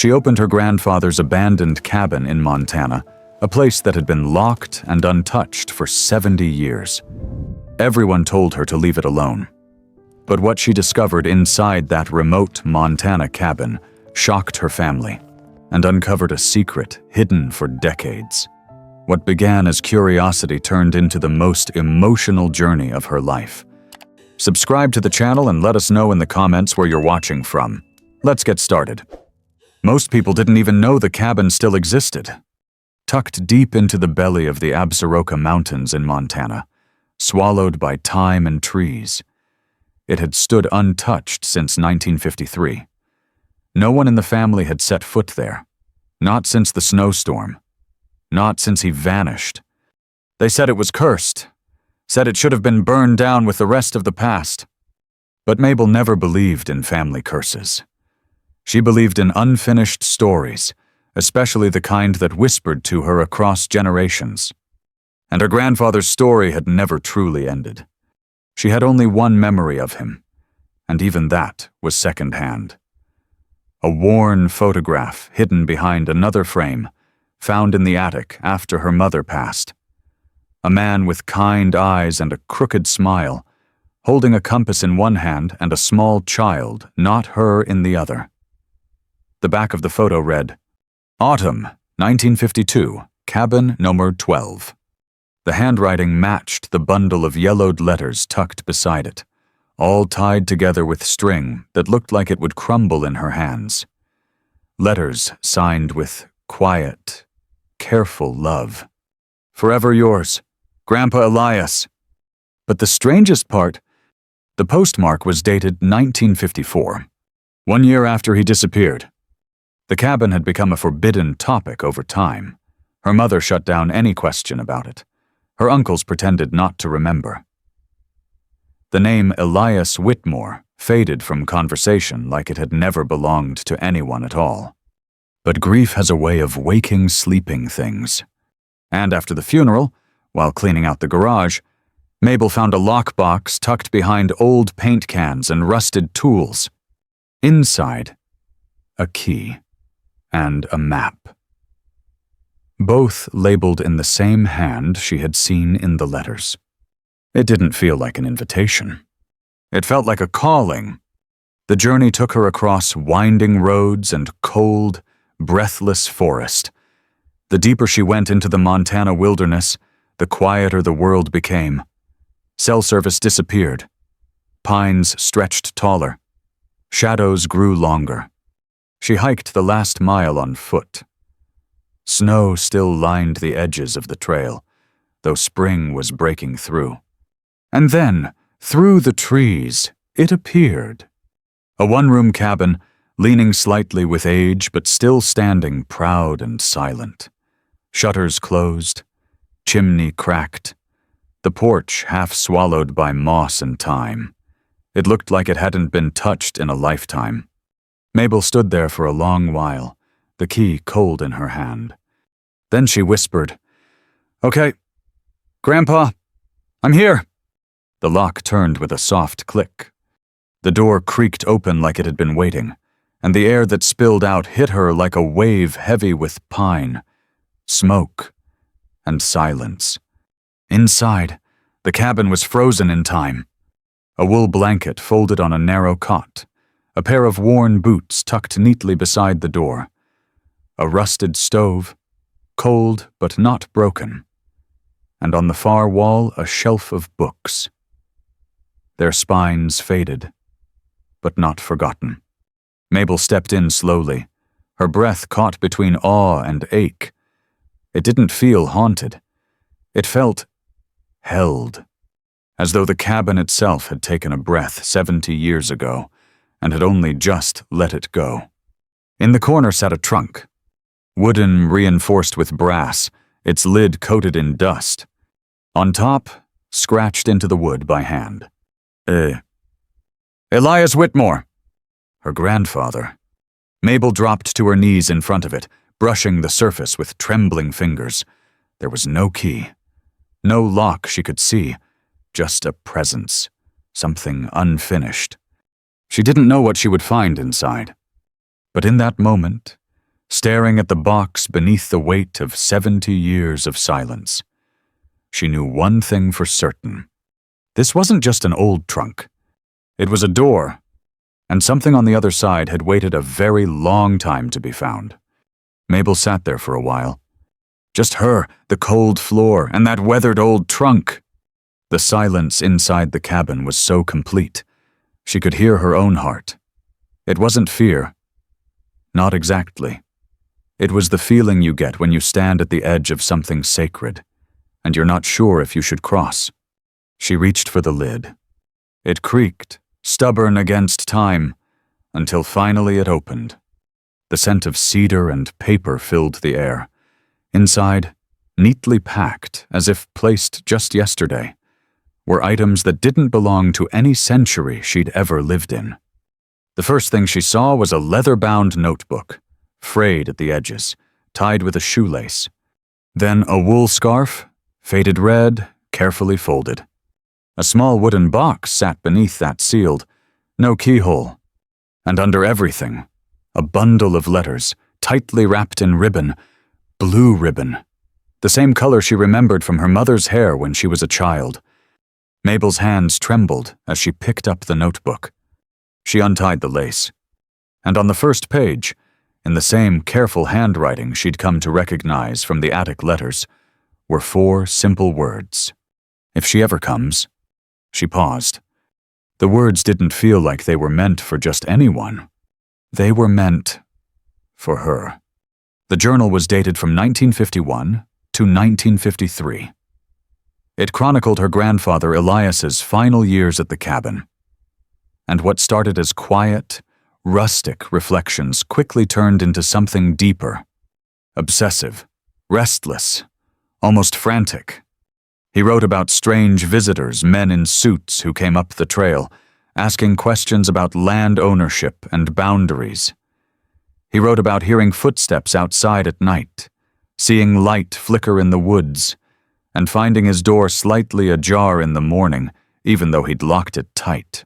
She opened her grandfather's abandoned cabin in Montana, a place that had been locked and untouched for 70 years. Everyone told her to leave it alone. But what she discovered inside that remote Montana cabin shocked her family and uncovered a secret hidden for decades. What began as curiosity turned into the most emotional journey of her life. Subscribe to the channel and let us know in the comments where you're watching from. Let's get started. Most people didn't even know the cabin still existed. Tucked deep into the belly of the Absaroka Mountains in Montana, swallowed by time and trees, it had stood untouched since 1953. No one in the family had set foot there, not since the snowstorm, not since he vanished. They said it was cursed, said it should have been burned down with the rest of the past. But Mabel never believed in family curses. She believed in unfinished stories, especially the kind that whispered to her across generations. And her grandfather's story had never truly ended. She had only one memory of him, and even that was secondhand. A worn photograph hidden behind another frame, found in the attic after her mother passed. A man with kind eyes and a crooked smile, holding a compass in one hand and a small child, not her, in the other. The back of the photo read, "Autumn, 1952, cabin number 12. The handwriting matched the bundle of yellowed letters tucked beside it, all tied together with string that looked like it would crumble in her hands. Letters signed with quiet, careful love. "Forever yours, Grandpa Elias." But the strangest part, the postmark was dated 1954, 1 year after he disappeared. The cabin had become a forbidden topic over time. Her mother shut down any question about it. Her uncles pretended not to remember. The name Elias Whitmore faded from conversation like it had never belonged to anyone at all. But grief has a way of waking sleeping things. And after the funeral, while cleaning out the garage, Mabel found a lockbox tucked behind old paint cans and rusted tools. Inside, a key and a map. Both labeled in the same hand she had seen in the letters. It didn't feel like an invitation. It felt like a calling. The journey took her across winding roads and cold, breathless forest. The deeper she went into the Montana wilderness, the quieter the world became. Cell service disappeared. Pines stretched taller. Shadows grew longer. She hiked the last mile on foot. Snow still lined the edges of the trail, though spring was breaking through. And then, through the trees, it appeared. A one-room cabin, leaning slightly with age but still standing proud and silent. Shutters closed, chimney cracked, the porch half swallowed by moss and time. It looked like it hadn't been touched in a lifetime. Mabel stood there for a long while, the key cold in her hand. Then she whispered, "Okay, Grandpa, I'm here." The lock turned with a soft click. The door creaked open like it had been waiting, and the air that spilled out hit her like a wave heavy with pine, smoke, and silence. Inside, the cabin was frozen in time. A wool blanket folded on a narrow cot, a pair of worn boots tucked neatly beside the door, a rusted stove, cold but not broken, and on the far wall a shelf of books. Their spines faded, but not forgotten. Mabel stepped in slowly, her breath caught between awe and ache. It didn't feel haunted. It felt held, as though the cabin itself had taken a breath 70 years ago and had only just let it go. In the corner sat a trunk, wooden reinforced with brass, its lid coated in dust. On top, scratched into the wood by hand. Elias Whitmore. Her grandfather. Mabel dropped to her knees in front of it, brushing the surface with trembling fingers. There was no key. No lock she could see, just a presence, something unfinished. She didn't know what she would find inside. But in that moment, staring at the box beneath the weight of 70 years of silence. She knew one thing for certain. This wasn't just an old trunk. It was a door, and something on the other side had waited a very long time to be found. Mabel sat there for a while. Just her, the cold floor, and that weathered old trunk. The silence inside the cabin was so complete. She could hear her own heart. It wasn't fear. Not exactly. It was the feeling you get when you stand at the edge of something sacred, and you're not sure if you should cross. She reached for the lid. It creaked, stubborn against time, until finally it opened. The scent of cedar and paper filled the air. Inside, neatly packed, as if placed just yesterday, were items that didn't belong to any century she'd ever lived in. The first thing she saw was a leather-bound notebook, frayed at the edges, tied with a shoelace. Then a wool scarf, faded red, carefully folded. A small wooden box sat beneath that sealed, no keyhole. And under everything, a bundle of letters, tightly wrapped in ribbon, blue ribbon, the same color she remembered from her mother's hair when she was a child. Mabel's hands trembled as she picked up the notebook. She untied the lace, and on the first page, in the same careful handwriting she'd come to recognize from the attic letters, were 4 simple words. If she ever comes. She paused. The words didn't feel like they were meant for just anyone. They were meant for her. The journal was dated from 1951 to 1953. It chronicled her grandfather Elias's final years at the cabin. And what started as quiet, rustic reflections quickly turned into something deeper. Obsessive, restless, almost frantic. He wrote about strange visitors, men in suits who came up the trail, asking questions about land ownership and boundaries. He wrote about hearing footsteps outside at night, seeing light flicker in the woods, and finding his door slightly ajar in the morning, even though he'd locked it tight.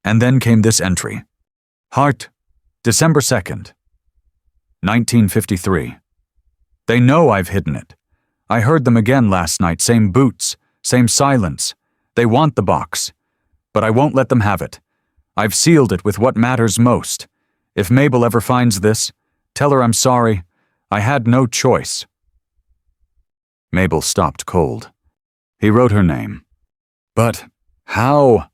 And then came this entry. Hart, December 2nd, 1953. They know I've hidden it. I heard them again last night, same boots, same silence. They want the box, but I won't let them have it. I've sealed it with what matters most. If Mabel ever finds this, tell her I'm sorry. I had no choice. Mabel stopped cold. He wrote her name. But how?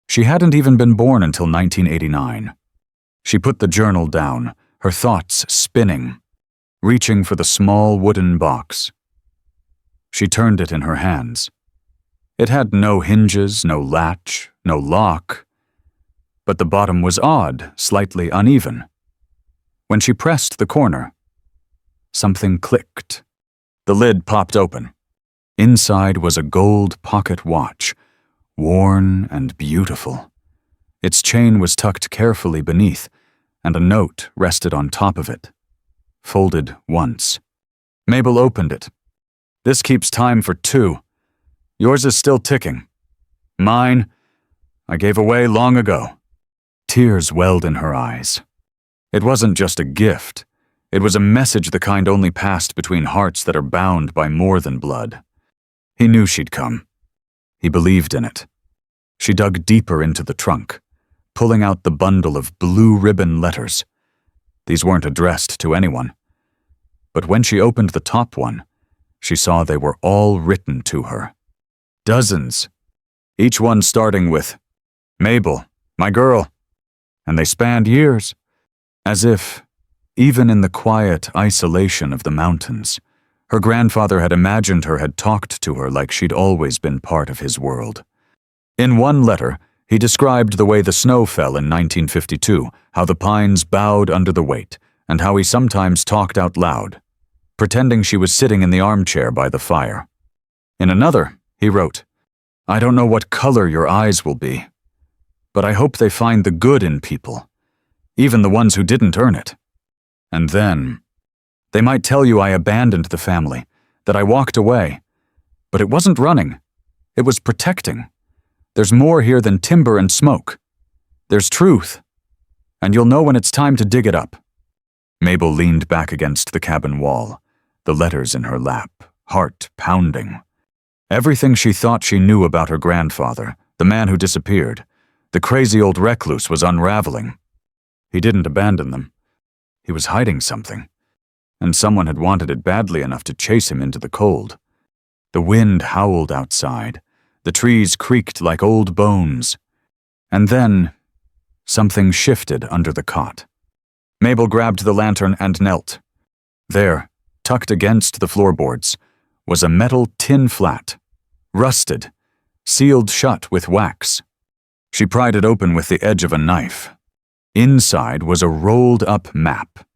She hadn't even been born until 1989. She put the journal down, her thoughts spinning, reaching for the small wooden box. She turned it in her hands. It had no hinges, no latch, no lock, but the bottom was odd, slightly uneven. When she pressed the corner, something clicked. The lid popped open. Inside was a gold pocket watch, worn and beautiful. Its chain was tucked carefully beneath, and a note rested on top of it, folded once. Mabel opened it. This keeps time for 2. Yours is still ticking. Mine, I gave away long ago. Tears welled in her eyes. It wasn't just a gift. It was a message the kind only passed between hearts that are bound by more than blood. He knew she'd come. He believed in it. She dug deeper into the trunk, pulling out the bundle of blue ribbon letters. These weren't addressed to anyone. But when she opened the top one, she saw they were all written to her. Dozens, each one starting with, Mabel, my girl. And they spanned years, as if, even in the quiet isolation of the mountains, her grandfather had imagined her, had talked to her like she'd always been part of his world. In one letter, he described the way the snow fell in 1952, how the pines bowed under the weight, and how he sometimes talked out loud, pretending she was sitting in the armchair by the fire. In another, he wrote, I don't know what color your eyes will be, but I hope they find the good in people, even the ones who didn't earn it. And then, they might tell you I abandoned the family, that I walked away, but it wasn't running, it was protecting. There's more here than timber and smoke. There's truth, and you'll know when it's time to dig it up. Mabel leaned back against the cabin wall, the letters in her lap, heart pounding. Everything she thought she knew about her grandfather, the man who disappeared, the crazy old recluse, was unraveling. He didn't abandon them. He was hiding something, and someone had wanted it badly enough to chase him into the cold. The wind howled outside, the trees creaked like old bones, and then something shifted under the cot. Mabel grabbed the lantern and knelt. There, tucked against the floorboards, was a metal tin flat, rusted, sealed shut with wax. She pried it open with the edge of a knife. Inside was a rolled-up map.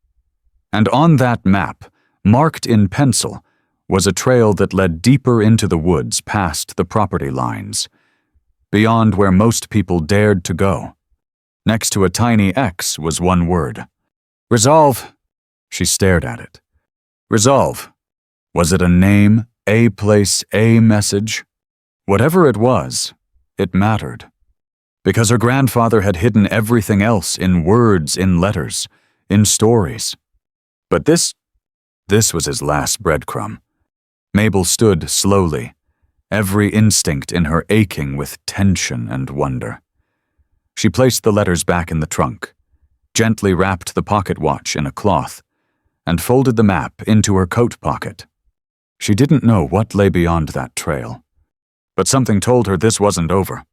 And on that map, marked in pencil, was a trail that led deeper into the woods past the property lines, beyond where most people dared to go. Next to a tiny X was one word. Resolve. She stared at it. Resolve. Was it a name, a place, a message? Whatever it was, it mattered. Because her grandfather had hidden everything else in words, in letters, in stories. But this was his last breadcrumb. Mabel stood slowly, every instinct in her aching with tension and wonder. She placed the letters back in the trunk, gently wrapped the pocket watch in a cloth, and folded the map into her coat pocket. She didn't know what lay beyond that trail, but something told her this wasn't over.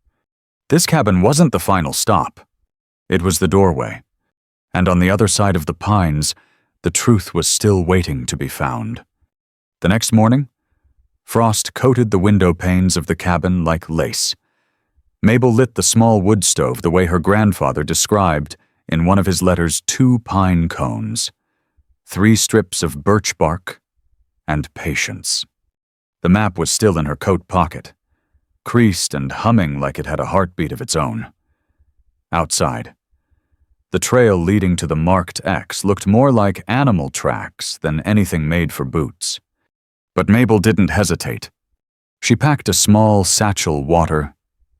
This cabin wasn't the final stop. It was the doorway, and on the other side of the pines, the truth was still waiting to be found. The next morning, frost coated the window panes of the cabin like lace. Mabel lit the small wood stove the way her grandfather described in one of his letters 2 pine cones, 3 strips of birch bark, and patience. The map was still in her coat pocket, creased and humming like it had a heartbeat of its own. Outside, the trail leading to the marked X looked more like animal tracks than anything made for boots. But Mabel didn't hesitate. She packed a small satchel water,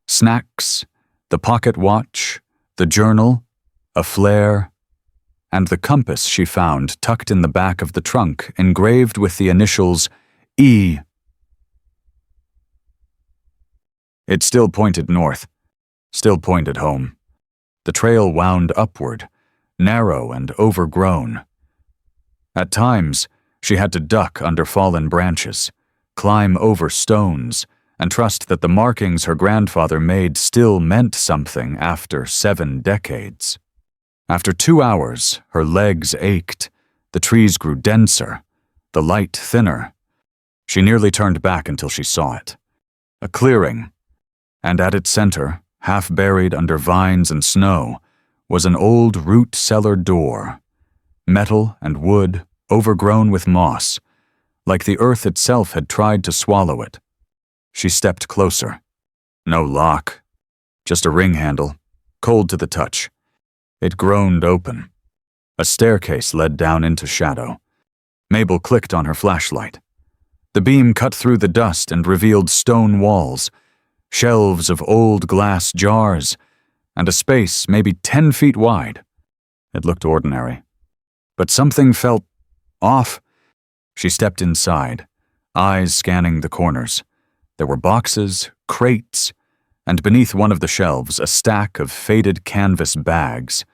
snacks, the pocket watch, the journal, a flare, and the compass she found tucked in the back of the trunk, engraved with the initials E. It still pointed north, still pointed home. The trail wound upward, narrow and overgrown. At times, she had to duck under fallen branches, climb over stones, and trust that the markings her grandfather made still meant something after 7 decades. After 2 hours, her legs ached, the trees grew denser, the light thinner. She nearly turned back until she saw it. A clearing, and at its center, half buried under vines and snow, was an old root cellar door, metal and wood overgrown with moss, like the earth itself had tried to swallow it. She stepped closer. No lock, just a ring handle, cold to the touch. It groaned open. A staircase led down into shadow. Mabel clicked on her flashlight. The beam cut through the dust and revealed stone walls, shelves of old glass jars, and a space maybe 10 feet wide. It looked ordinary, but something felt off. She stepped inside, eyes scanning the corners. There were boxes, crates, and beneath one of the shelves, a stack of faded canvas bags.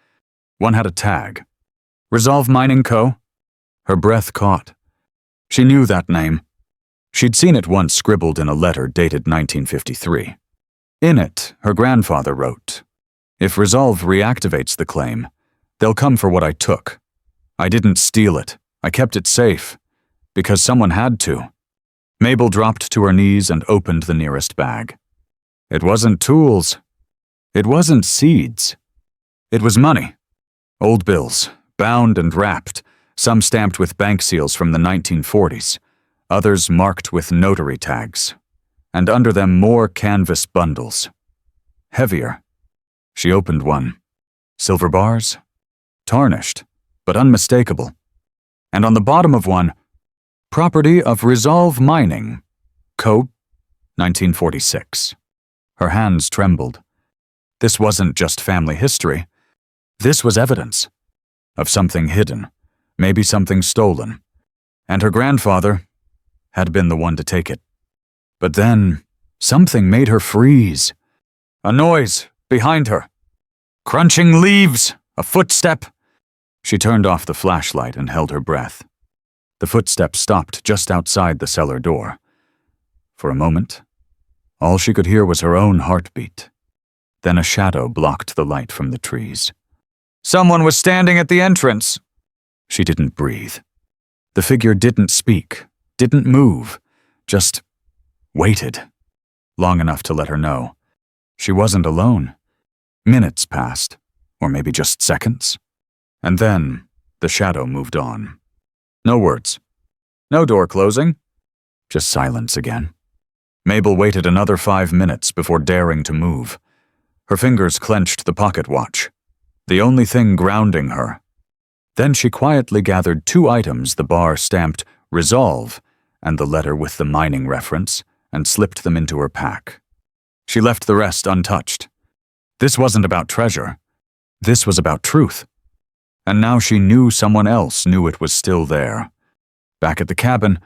One had a tag. Resolve Mining Co. Her breath caught. She knew that name. She'd seen it once scribbled in a letter dated 1953. In it, her grandfather wrote, "If Resolve reactivates the claim, they'll come for what I took. I didn't steal it. I kept it safe. Because someone had to." Mabel dropped to her knees and opened the nearest bag. It wasn't tools. It wasn't seeds. It was money. Old bills, bound and wrapped, some stamped with bank seals from the 1940s, others marked with notary tags, and under them more canvas bundles. Heavier. She opened one. Silver bars? Tarnished, but unmistakable. And on the bottom of one, property of Resolve Mining, Co., 1946. Her hands trembled. This wasn't just family history. This was evidence of something hidden, maybe something stolen, and her grandfather had been the one to take it. But then, something made her freeze. A noise behind her. Crunching leaves, a footstep. She turned off the flashlight and held her breath. The footsteps stopped just outside the cellar door. For a moment, all she could hear was her own heartbeat. Then a shadow blocked the light from the trees. Someone was standing at the entrance. She didn't breathe. The figure didn't speak, didn't move, just waited, long enough to let her know. She wasn't alone. Minutes passed, or maybe just seconds. And then the shadow moved on. No words. No door closing. Just silence again. Mabel waited another 5 minutes before daring to move. Her fingers clenched the pocket watch, the only thing grounding her. Then she quietly gathered 2 items the bar stamped Resolve and the letter with the mining reference and slipped them into her pack. She left the rest untouched. This wasn't about treasure. This was about truth. And now she knew someone else knew it was still there. Back at the cabin,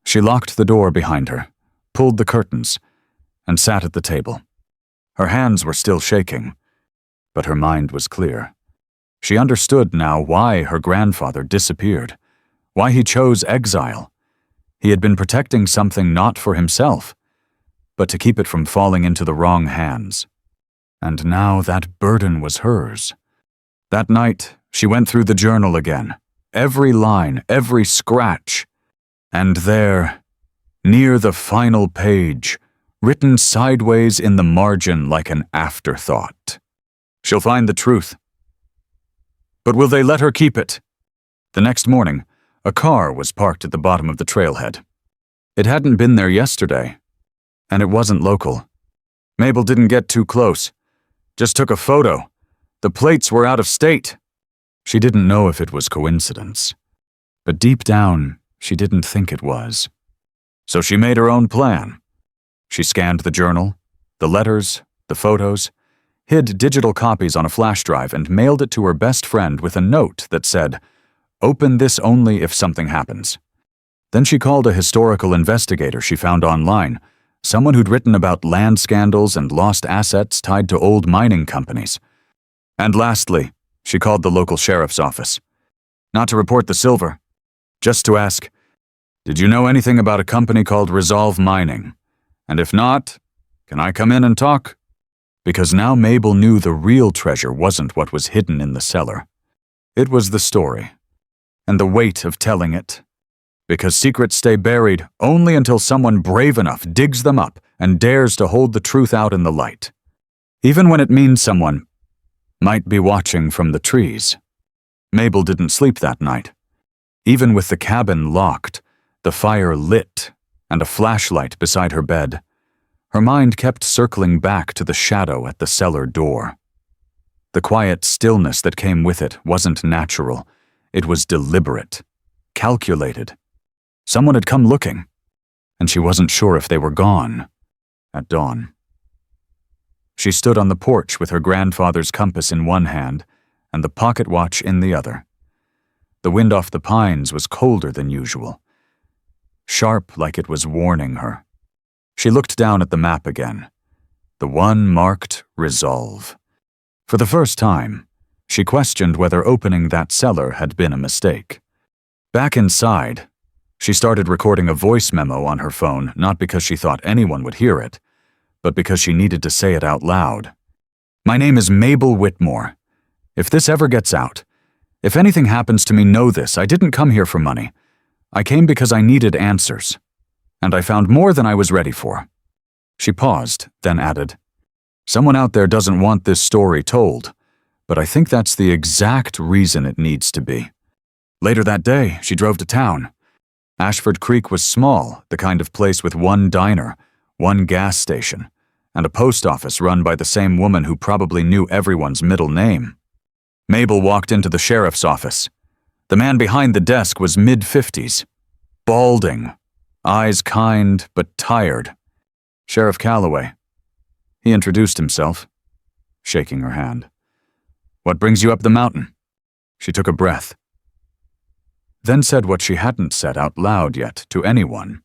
she locked the door behind her, pulled the curtains, and sat at the table. Her hands were still shaking, but her mind was clear. She understood now why her grandfather disappeared, why he chose exile. He had been protecting something not for himself, but to keep it from falling into the wrong hands. And now that burden was hers. That night, she went through the journal again, every line, every scratch. And there, near the final page, written sideways in the margin like an afterthought. She'll find the truth. But will they let her keep it? The next morning, a car was parked at the bottom of the trailhead. It hadn't been there yesterday, and it wasn't local. Mabel didn't get too close, just took a photo. The plates were out of state. She didn't know if it was coincidence, but deep down, she didn't think it was. So she made her own plan. She scanned the journal, the letters, the photos, hid digital copies on a flash drive and mailed it to her best friend with a note that said, "Open this only if something happens." Then she called a historical investigator she found online, someone who'd written about land scandals and lost assets tied to old mining companies. And lastly, she called the local sheriff's office. Not to report the silver, just to ask, "Did you know anything about a company called Resolve Mining? And if not, can I come in and talk?" Because now Mabel knew the real treasure wasn't what was hidden in the cellar. It was the story, and the weight of telling it. Because secrets stay buried only until someone brave enough digs them up and dares to hold the truth out in the light. Even when it means someone might be watching from the trees. Mabel didn't sleep that night. Even with the cabin locked, the fire lit, and a flashlight beside her bed, her mind kept circling back to the shadow at the cellar door. The quiet stillness that came with it wasn't natural. It was deliberate, calculated. Someone had come looking, and she wasn't sure if they were gone at dawn. She stood on the porch with her grandfather's compass in one hand and the pocket watch in the other. The wind off the pines was colder than usual, sharp like it was warning her. She looked down at the map again, the one marked Resolve. For the first time, she questioned whether opening that cellar had been a mistake. Back inside, she started recording a voice memo on her phone, not because she thought anyone would hear it, but because she needed to say it out loud. "My name is Mabel Whitmore. If this ever gets out, if anything happens to me, know this, I didn't come here for money. I came because I needed answers. And I found more than I was ready for." She paused, then added, "Someone out there doesn't want this story told, but I think that's the exact reason it needs to be." Later that day, she drove to town. Ashford Creek was small, the kind of place with one diner, one gas station, and a post office run by the same woman who probably knew everyone's middle name. Mabel walked into the sheriff's office. The man behind the desk was mid-50s, balding, eyes kind but tired. Sheriff Calloway. He introduced himself, shaking her hand. "What brings you up the mountain?" She took a breath. then said what she hadn't said out loud yet to anyone.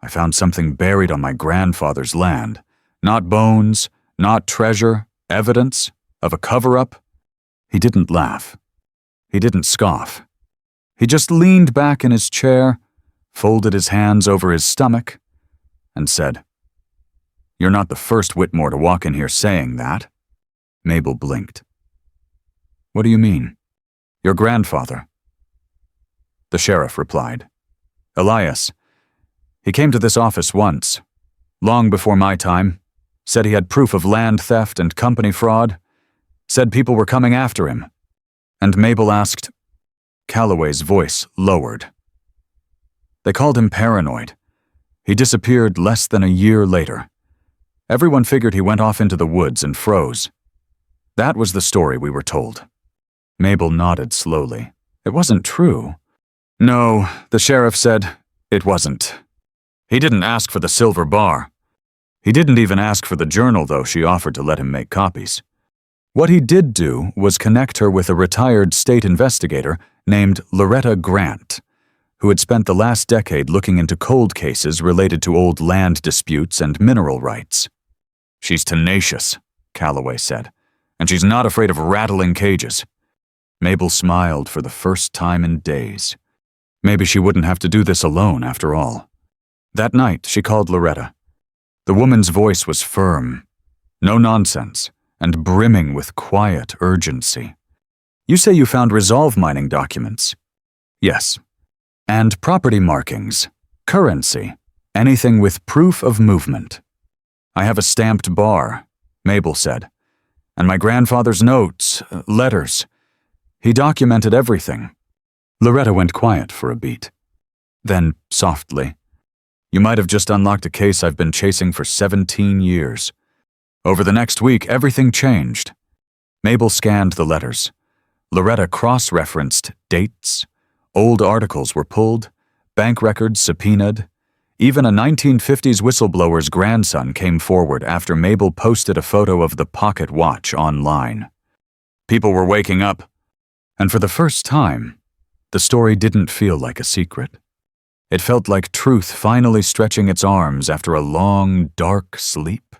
"I found something buried on my grandfather's land. Not bones, not treasure, evidence of a cover-up." He didn't laugh. He didn't scoff. He just leaned back in his chair, folded his hands over his stomach, and said, "You're not the first Whitmore to walk in here saying that." Mabel blinked. "What do you mean?" "Your grandfather." The sheriff replied, "Elias. He came to this office once, long before my time, said he had proof of land theft and company fraud, said people were coming after him." And Mabel asked. Calloway's voice lowered. "They called him paranoid. He disappeared less than a year later. Everyone figured he went off into the woods and froze. That was the story we were told." Mabel nodded slowly. "It wasn't true." "No," the sheriff said, "it wasn't. He didn't ask for the silver bar. He didn't even ask for the journal, though she offered to let him make copies. What he did do was connect her with a retired state investigator named Loretta Grant, who had spent the last decade looking into cold cases related to old land disputes and mineral rights. "She's tenacious," Calloway said, "and she's not afraid of rattling cages." Mabel smiled for the first time in days. Maybe she wouldn't have to do this alone after all. That night, she called Loretta. The woman's voice was firm, no nonsense, and brimming with quiet urgency. "You say you found resolve mining documents?" "Yes. And property markings, currency, anything with proof of movement." "I have a stamped bar," Mabel said, "and my grandfather's notes, letters. He documented everything." Loretta went quiet for a beat. Then, softly, "You might have just unlocked a case I've been chasing for 17 years. Over the next week, everything changed." Mabel scanned the letters. Loretta cross-referenced dates. Old articles were pulled, bank records subpoenaed. Even a 1950s whistleblower's grandson came forward after Mabel posted a photo of the pocket watch online. People were waking up, and for the first time, the story didn't feel like a secret. It felt like truth finally stretching its arms after a long, dark sleep.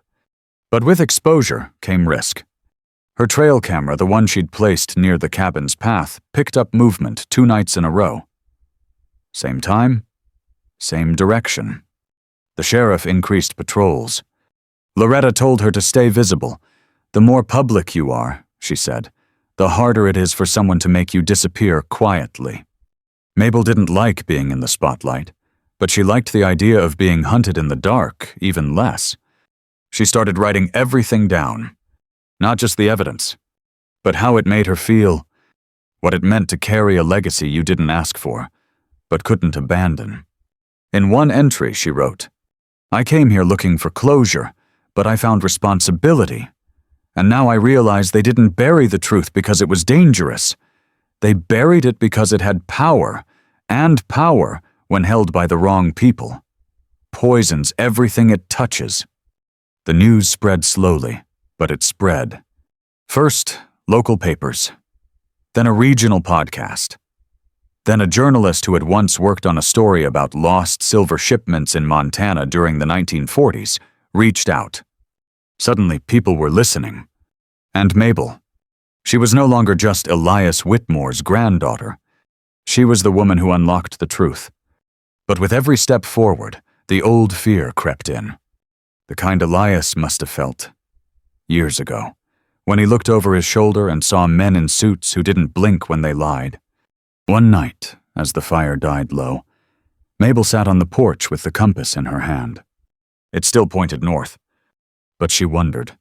But with exposure came risk. Her trail camera, the one she'd placed near the cabin's path, picked up movement 2 nights in a row. Same time, same direction. The sheriff increased patrols. Loretta told her to stay visible. "The more public you are," she said, "the harder it is for someone to make you disappear quietly." Mabel didn't like being in the spotlight, but she liked the idea of being hunted in the dark even less. She started writing everything down, not just the evidence, but how it made her feel, what it meant to carry a legacy you didn't ask for, but couldn't abandon. In one entry, she wrote, "I came here looking for closure, but I found responsibility. And now I realize they didn't bury the truth because it was dangerous. They buried it because it had power, and power, when held by the wrong people, poisons everything it touches." The news spread slowly, but it spread. First, local papers. Then a regional podcast. Then a journalist who had once worked on a story about lost silver shipments in Montana during the 1940s reached out. Suddenly, people were listening. And Mabel. She was no longer just Elias Whitmore's granddaughter. She was the woman who unlocked the truth. But with every step forward, the old fear crept in. The kind Elias must have felt years ago, when he looked over his shoulder and saw men in suits who didn't blink when they lied. One night, as the fire died low, Mabel sat on the porch with the compass in her hand. It still pointed north, but she wondered,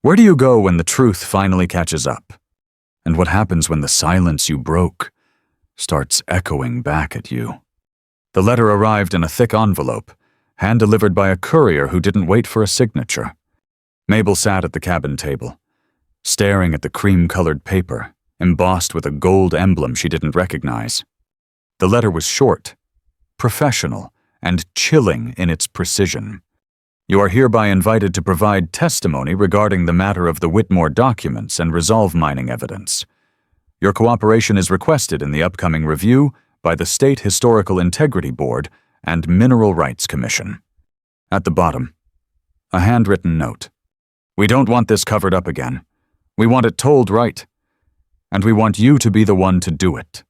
where do you go when the truth finally catches up? And what happens when the silence you broke starts echoing back at you? The letter arrived in a thick envelope, hand-delivered by a courier who didn't wait for a signature. Mabel sat at the cabin table, staring at the cream-colored paper, embossed with a gold emblem she didn't recognize. The letter was short, professional, and chilling in its precision. "You are hereby invited to provide testimony regarding the matter of the Whitmore documents and resolve mining evidence. Your cooperation is requested in the upcoming review by the State Historical Integrity Board and Mineral Rights Commission. At the bottom, a handwritten note. We don't want this covered up again. We want it told right. And we want you to be the one to do it.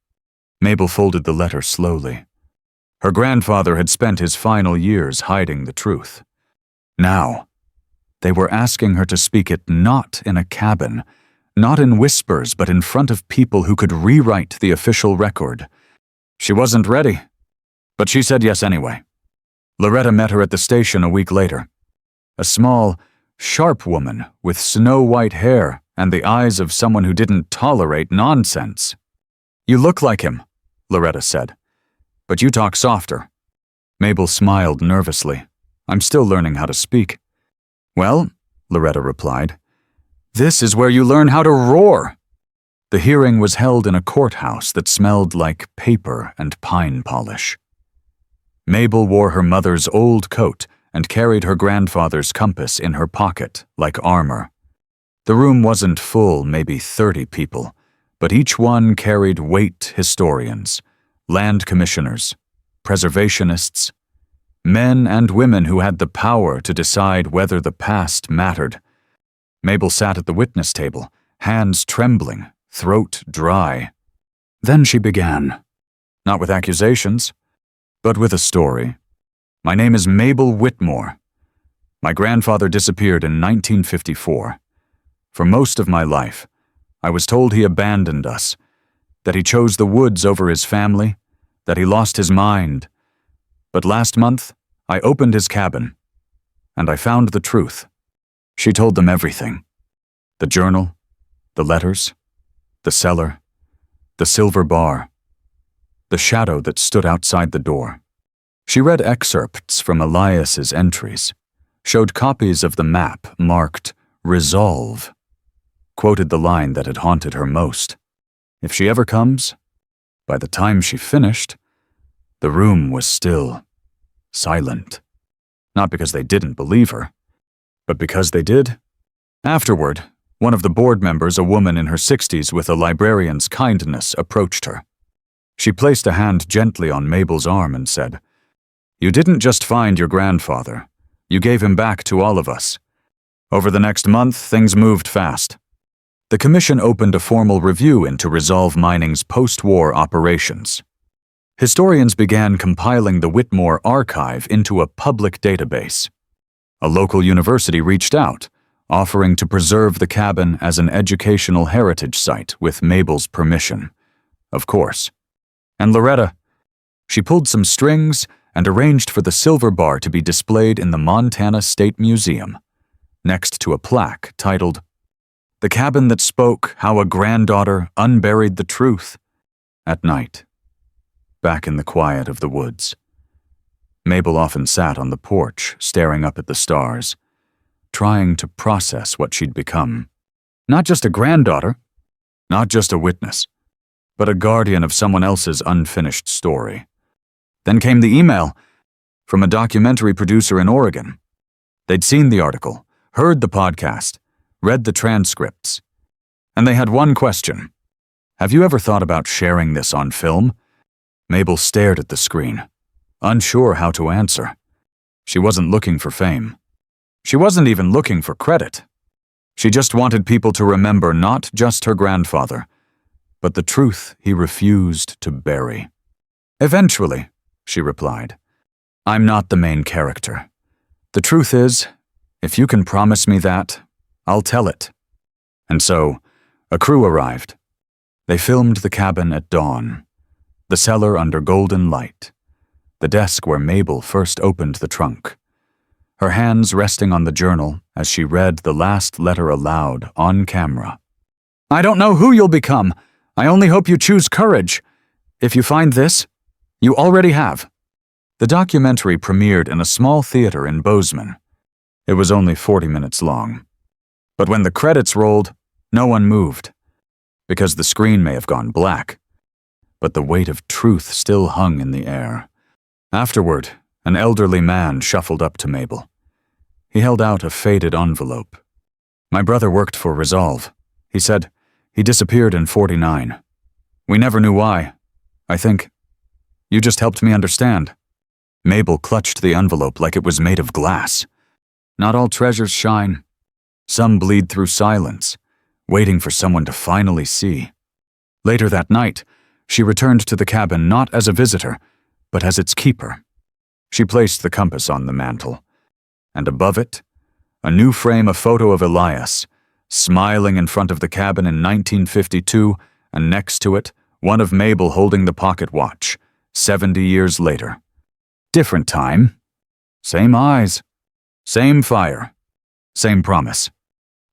Mabel folded the letter slowly. Her grandfather had spent his final years hiding the truth. Now, they were asking her to speak it not in a cabin, not in whispers, but in front of people who could rewrite the official record. She wasn't ready, but she said yes anyway. Loretta met her at the station a week later. A small, sharp woman with snow-white hair and the eyes of someone who didn't tolerate nonsense. You look like him, Loretta said, but you talk softer. Mabel smiled nervously. I'm still learning how to speak. Well, Loretta replied, this is where you learn how to roar. The hearing was held in a courthouse that smelled like paper and pine polish. Mabel wore her mother's old coat and carried her grandfather's compass in her pocket like armor. The room wasn't full, maybe 30 people, but each one carried weight historians, land commissioners, preservationists, men and women who had the power to decide whether the past mattered. Mabel sat at the witness table, hands trembling, throat dry. Then she began, not with accusations, but with a story. My name is Mabel Whitmore. My grandfather disappeared in 1954. For most of my life, I was told he abandoned us, that he chose the woods over his family, that he lost his mind. But last month, I opened his cabin, and I found the truth. She told them everything. The journal, the letters, the cellar, the silver bar, the shadow that stood outside the door. She read excerpts from Elias's entries, showed copies of the map marked Resolve, quoted the line that had haunted her most. If she ever comes, by the time she finished, the room was still, silent. Not because they didn't believe her, but because they did. Afterward, one of the board members, a woman in her 60s with a librarian's kindness, approached her. She placed a hand gently on Mabel's arm and said, You didn't just find your grandfather. You gave him back to all of us. Over the next month, things moved fast. The commission opened a formal review into Resolve Mining's post-war operations. Historians began compiling the Whitmore archive into a public database. A local university reached out, offering to preserve the cabin as an educational heritage site with Mabel's permission. Of course. And Loretta, she pulled some strings and arranged for the silver bar to be displayed in the Montana State Museum, next to a plaque titled, The Cabin That Spoke How a Granddaughter Unburied the Truth. At night, back in the quiet of the woods, Mabel often sat on the porch, staring up at the stars, trying to process what she'd become. Not just a granddaughter, not just a witness, but a guardian of someone else's unfinished story. Then came the email from a documentary producer in Oregon. They'd seen the article, heard the podcast, read the transcripts, and they had one question. Have you ever thought about sharing this on film? Mabel stared at the screen, unsure how to answer. She wasn't looking for fame. She wasn't even looking for credit. She just wanted people to remember not just her grandfather, but the truth he refused to bury. Eventually, she replied, I'm not the main character. The truth is, if you can promise me that, I'll tell it. And so, a crew arrived. They filmed the cabin at dawn, the cellar under golden light, the desk where Mabel first opened the trunk, her hands resting on the journal as she read the last letter aloud on camera. I don't know who you'll become. I only hope you choose courage. If you find this, you already have. The documentary premiered in a small theater in Bozeman. It was only 40 minutes long. But when the credits rolled, no one moved, because the screen may have gone black, but the weight of truth still hung in the air. Afterward, an elderly man shuffled up to Mabel. He held out a faded envelope. My brother worked for Resolve. He said he disappeared in '49. We never knew why. I think You just helped me understand." Mabel clutched the envelope like it was made of glass. Not all treasures shine. Some bleed through silence, waiting for someone to finally see. Later that night, she returned to the cabin not as a visitor, but as its keeper. She placed the compass on the mantel, and above it, a new frame, a photo of Elias, smiling in front of the cabin in 1952, and next to it, one of Mabel holding the pocket watch, 70 years later. Different time, same eyes, same fire, same promise.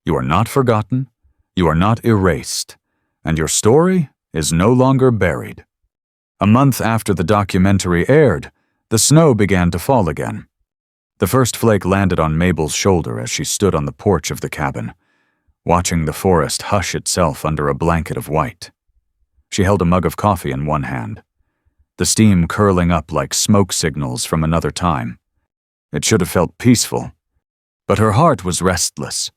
You are not forgotten, you are not erased, and your story is no longer buried. A month after the documentary aired, the snow began to fall again. The first flake landed on Mabel's shoulder as she stood on the porch of the cabin, watching the forest hush itself under a blanket of white. She held a mug of coffee in one hand, the steam curling up like smoke signals from another time. It should have felt peaceful, but her heart was restless,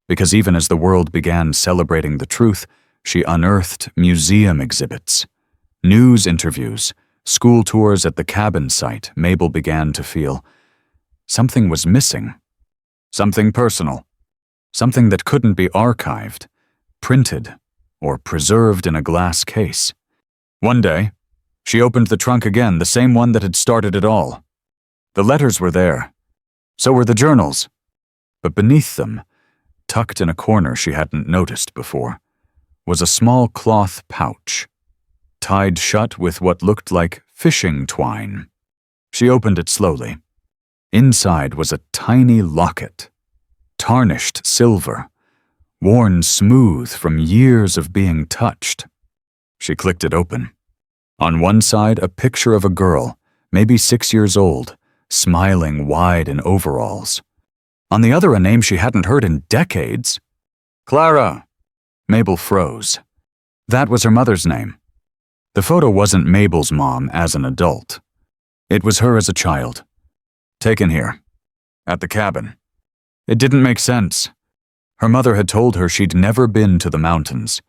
because even as the world began celebrating the truth, she unearthed museum exhibits, news interviews, school tours at the cabin site. Mabel began to feel something was missing, something personal, something that couldn't be archived, printed, or preserved in a glass case. One day, she opened the trunk again, the same one that had started it all. The letters were there. So were the journals. But beneath them, tucked in a corner she hadn't noticed before, was a small cloth pouch, tied shut with what looked like fishing twine. She opened it slowly. Inside was a tiny locket, tarnished silver, worn smooth from years of being touched. She clicked it open. On one side, a picture of a girl, maybe 6 years old, smiling wide in overalls. On the other, a name she hadn't heard in decades. Clara. Mabel froze. That was her mother's name. The photo wasn't Mabel's mom as an adult. It was her as a child. Taken here, at the cabin. It didn't make sense. Her mother had told her she'd never been to the mountains,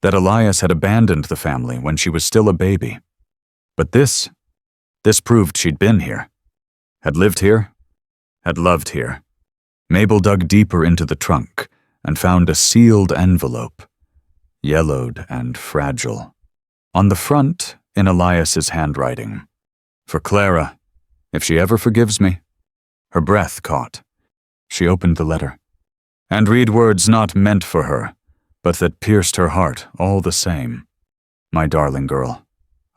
that Elias had abandoned the family when she was still a baby. But this proved she'd been here, had lived here, had loved here. Mabel dug deeper into the trunk and found a sealed envelope, yellowed and fragile. On the front, in Elias's handwriting, "For Clara, if she ever forgives me." Her breath caught. She opened the letter, and read words not meant for her, but that pierced her heart all the same. "My darling girl,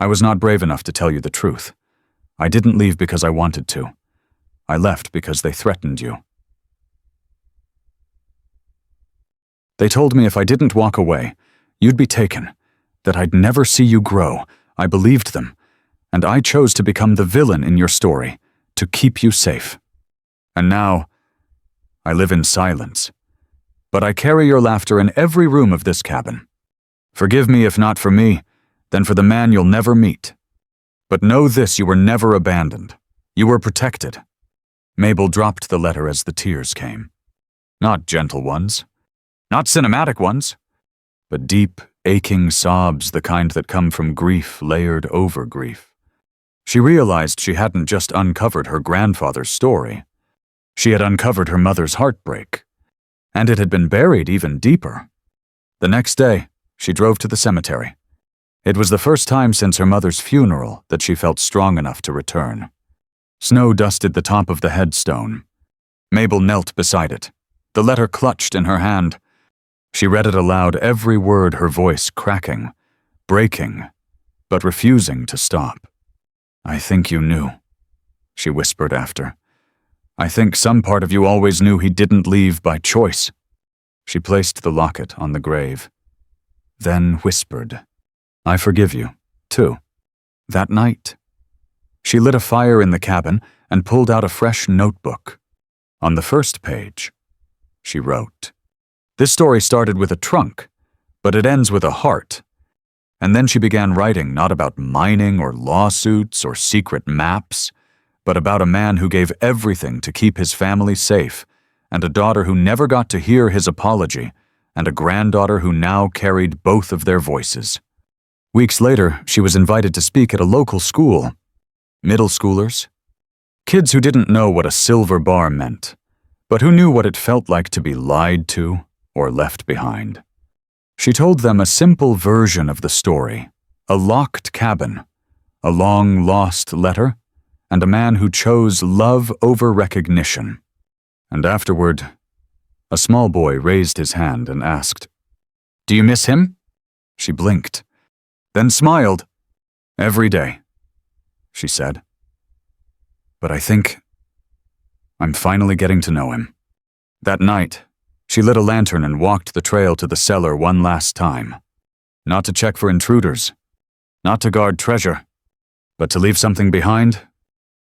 I was not brave enough to tell you the truth. I didn't leave because I wanted to. I left because they threatened you. They told me if I didn't walk away, you'd be taken, that I'd never see you grow. I believed them, and I chose to become the villain in your story, to keep you safe. And now, I live in silence, but I carry your laughter in every room of this cabin. Forgive me if not for me, then for the man you'll never meet. But know this, you were never abandoned. You were protected." Mabel dropped the letter as the tears came. Not gentle ones, not cinematic ones, but deep, aching sobs, the kind that come from grief layered over grief. She realized she hadn't just uncovered her grandfather's story. She had uncovered her mother's heartbreak, and it had been buried even deeper. The next day, she drove to the cemetery. It was the first time since her mother's funeral that she felt strong enough to return. Snow dusted the top of the headstone. Mabel knelt beside it, the letter clutched in her hand. She read it aloud, every word, her voice cracking, breaking, but refusing to stop. "I think you knew," she whispered after. "I think some part of you always knew he didn't leave by choice." She placed the locket on the grave, then whispered, "I forgive you, too." That night, she lit a fire in the cabin and pulled out a fresh notebook. On the first page, she wrote, "This story started with a trunk, but it ends with a heart." And then she began writing not about mining or lawsuits or secret maps, but about a man who gave everything to keep his family safe, and a daughter who never got to hear his apology, and a granddaughter who now carried both of their voices. Weeks later, she was invited to speak at a local school. Middle schoolers. Kids who didn't know what a silver bar meant, but who knew what it felt like to be lied to or left behind. She told them a simple version of the story, a locked cabin, a long-lost letter, and a man who chose love over recognition. And afterward, a small boy raised his hand and asked, "Do you miss him?" She blinked, then smiled. "Every day," she said. "But I think I'm finally getting to know him." That night, she lit a lantern and walked the trail to the cellar one last time. Not to check for intruders, not to guard treasure, but to leave something behind.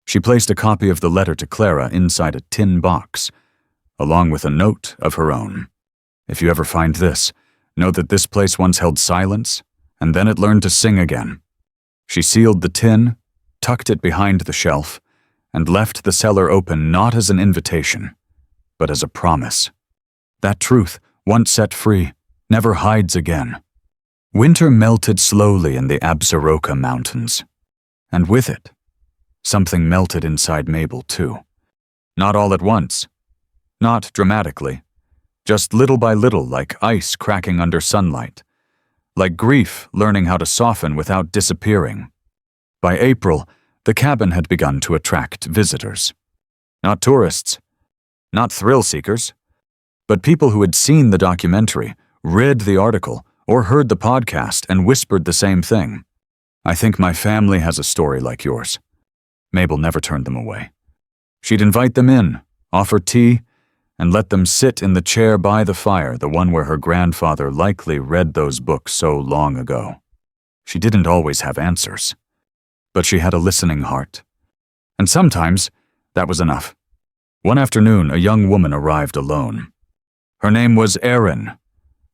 She placed a copy of the letter to Clara inside a tin box, along with a note of her own. "If you ever find this, know that this place once held silence, and then it learned to sing again." She sealed the tin, tucked it behind the shelf, and left the cellar open not as an invitation, but as a promise. That truth, once set free, never hides again. Winter melted slowly in the Absaroka Mountains, and with it, something melted inside Mabel too. Not all at once, not dramatically, just little by little, like ice cracking under sunlight, like grief learning how to soften without disappearing. By April, the cabin had begun to attract visitors. Not tourists, not thrill-seekers, but people who had seen the documentary, read the article, or heard the podcast and whispered the same thing. "I think my family has a story like yours." Mabel never turned them away. She'd invite them in, offer tea, and let them sit in the chair by the fire, the one where her grandfather likely read those books so long ago. She didn't always have answers, but she had a listening heart. And sometimes, that was enough. One afternoon, a young woman arrived alone. Her name was Erin,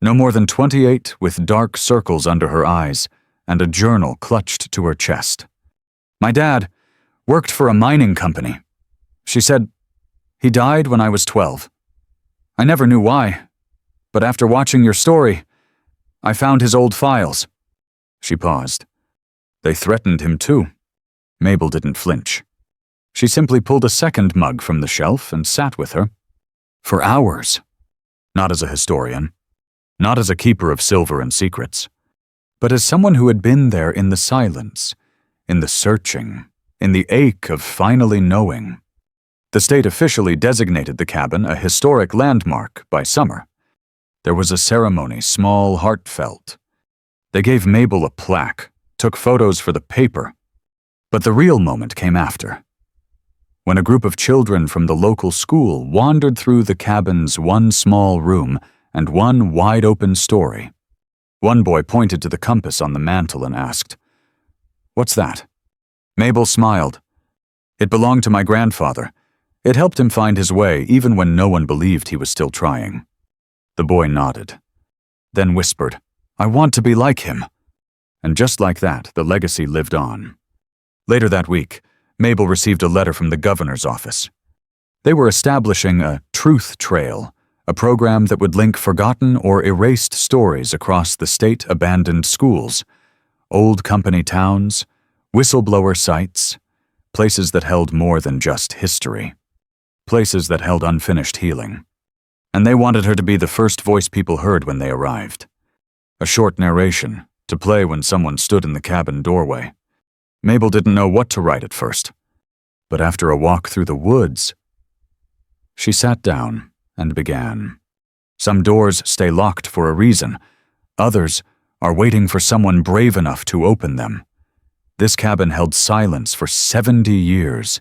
no more than 28, with dark circles under her eyes and a journal clutched to her chest. "My dad worked for a mining company," she said. "He died when I was 12. I never knew why, but after watching your story, I found his old files." She paused. "They threatened him too." Mabel didn't flinch. She simply pulled a second mug from the shelf and sat with her. For hours. Not as a historian, not as a keeper of silver and secrets, but as someone who had been there in the silence, in the searching, in the ache of finally knowing. The state officially designated the cabin a historic landmark by summer. There was a ceremony, small, heartfelt. They gave Mabel a plaque, took photos for the paper. But the real moment came after, when a group of children from the local school wandered through the cabin's one small room and one wide-open story. One boy pointed to the compass on the mantel and asked, "What's that?" Mabel smiled. "It belonged to my grandfather. It helped him find his way even when no one believed he was still trying." The boy nodded, then whispered, "I want to be like him." And just like that, the legacy lived on. Later that week, Mabel received a letter from the governor's office. They were establishing a truth trail, a program that would link forgotten or erased stories across the state-abandoned schools, old company towns, whistleblower sites, places that held more than just history, places that held unfinished healing. And they wanted her to be the first voice people heard when they arrived. A short narration, to play when someone stood in the cabin doorway. Mabel didn't know what to write at first, but after a walk through the woods, she sat down and began. Some doors stay locked for a reason. Others are waiting for someone brave enough to open them. This cabin held silence for 70 years.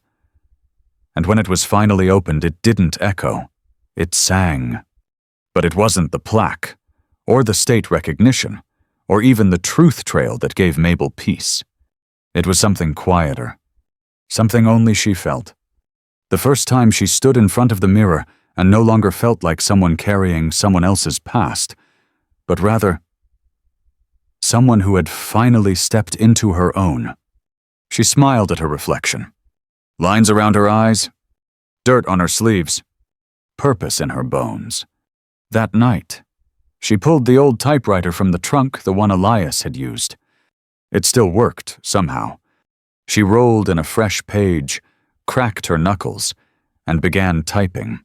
And when it was finally opened, it didn't echo. It sang. But it wasn't the plaque, or the state recognition, or even the truth trail that gave Mabel peace. It was something quieter, something only she felt. The first time she stood in front of the mirror and no longer felt like someone carrying someone else's past, but rather someone who had finally stepped into her own. She smiled at her reflection. Lines around her eyes, dirt on her sleeves, purpose in her bones. That night, she pulled the old typewriter from the trunk, the one Elias had used. It still worked, somehow. She rolled in a fresh page, cracked her knuckles, and began typing.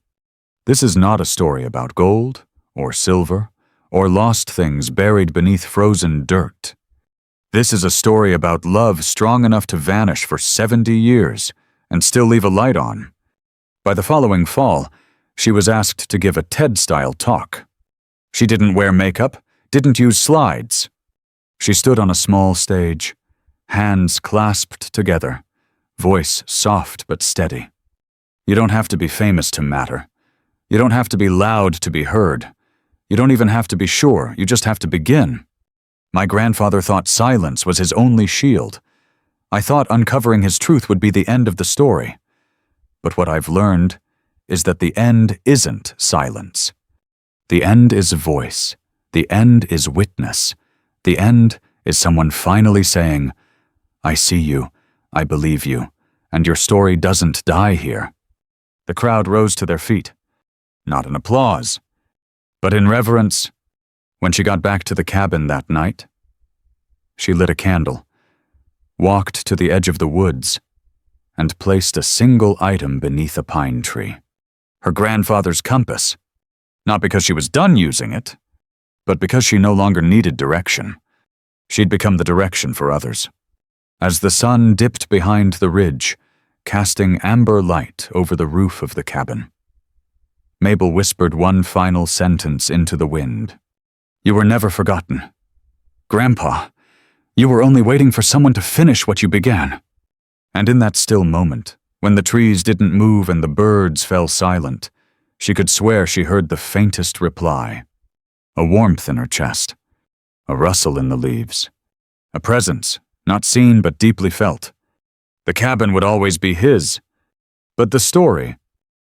This is not a story about gold, or silver, or lost things buried beneath frozen dirt. This is a story about love strong enough to vanish for 70 years and still leave a light on. By the following fall, she was asked to give a TED-style talk. She didn't wear makeup, didn't use slides. She stood on a small stage, hands clasped together, voice soft but steady. You don't have to be famous to matter. You don't have to be loud to be heard. You don't even have to be sure, you just have to begin. My grandfather thought silence was his only shield. I thought uncovering his truth would be the end of the story. But what I've learned is that the end isn't silence. The end is voice. The end is witness. The end is someone finally saying, I see you, I believe you, and your story doesn't die here. The crowd rose to their feet. Not in applause, but in reverence. When she got back to the cabin that night, she lit a candle, walked to the edge of the woods, and placed a single item beneath a pine tree. Her grandfather's compass. Not because she was done using it, but because she no longer needed direction. She'd become the direction for others. As the sun dipped behind the ridge, casting amber light over the roof of the cabin, Mabel whispered one final sentence into the wind. You were never forgotten. Grandpa, you were only waiting for someone to finish what you began. And in that still moment, when the trees didn't move and the birds fell silent, she could swear she heard the faintest reply. A warmth in her chest, a rustle in the leaves, a presence, not seen but deeply felt. The cabin would always be his, but the story,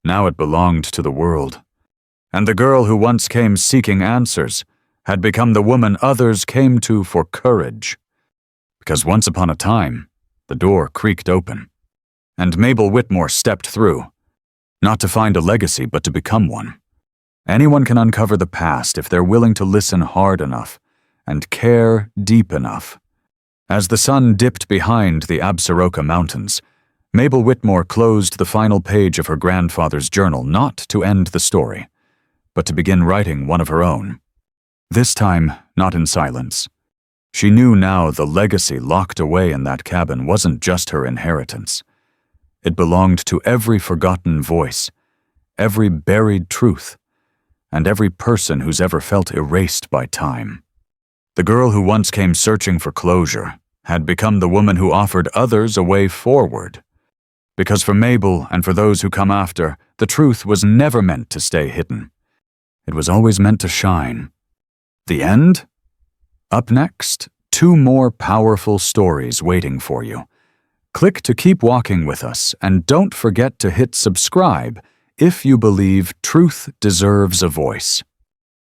now it belonged to the world. And the girl who once came seeking answers had become the woman others came to for courage. Because once upon a time, the door creaked open, and Mabel Whitmore stepped through, not to find a legacy but to become one. Anyone can uncover the past if they're willing to listen hard enough and care deep enough. As the sun dipped behind the Absaroka Mountains, Mabel Whitmore closed the final page of her grandfather's journal not to end the story, but to begin writing one of her own. This time, not in silence. She knew now the legacy locked away in that cabin wasn't just her inheritance. It belonged to every forgotten voice, every buried truth, and every person who's ever felt erased by time. The girl who once came searching for closure had become the woman who offered others a way forward. Because for Mabel and for those who come after, the truth was never meant to stay hidden. It was always meant to shine. The end? Up next, 2 more powerful stories waiting for you. Click to keep walking with us, and don't forget to hit subscribe if you believe truth deserves a voice.